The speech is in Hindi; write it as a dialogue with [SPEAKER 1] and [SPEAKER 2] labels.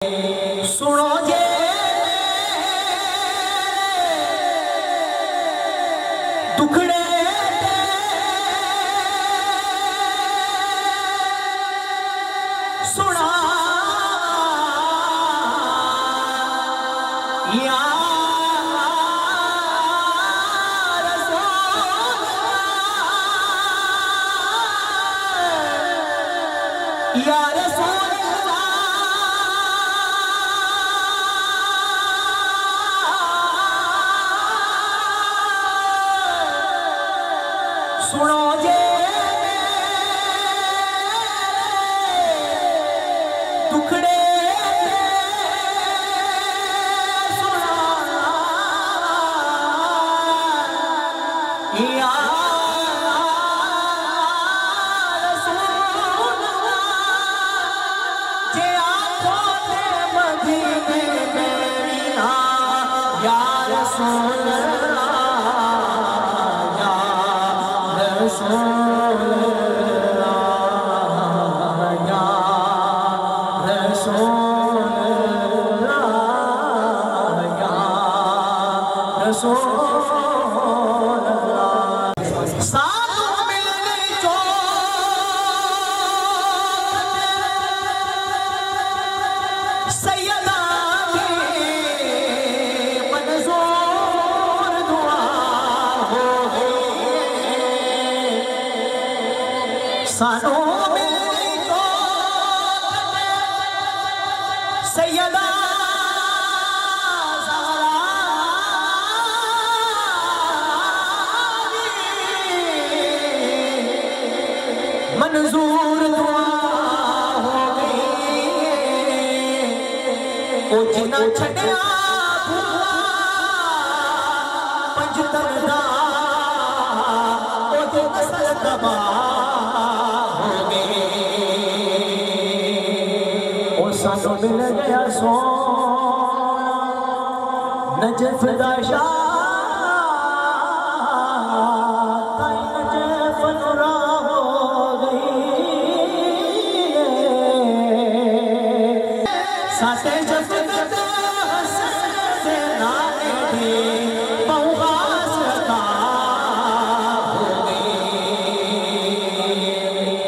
[SPEAKER 1] सुनो जे दुखड़े सुना या रसूल सुनो जे दुखड़े सुना या रसूल जे आंखों से मदीने मेरी या रसूल सानो मिलनी को सैयदा मंजूर दुआ हो गई ओ जिन्ना छड़िया पंजतन दा ओ जे असल दबा सानू मिल गया सोना नजफ दा शाह ताई नजफ नुरा हो गई साथे जब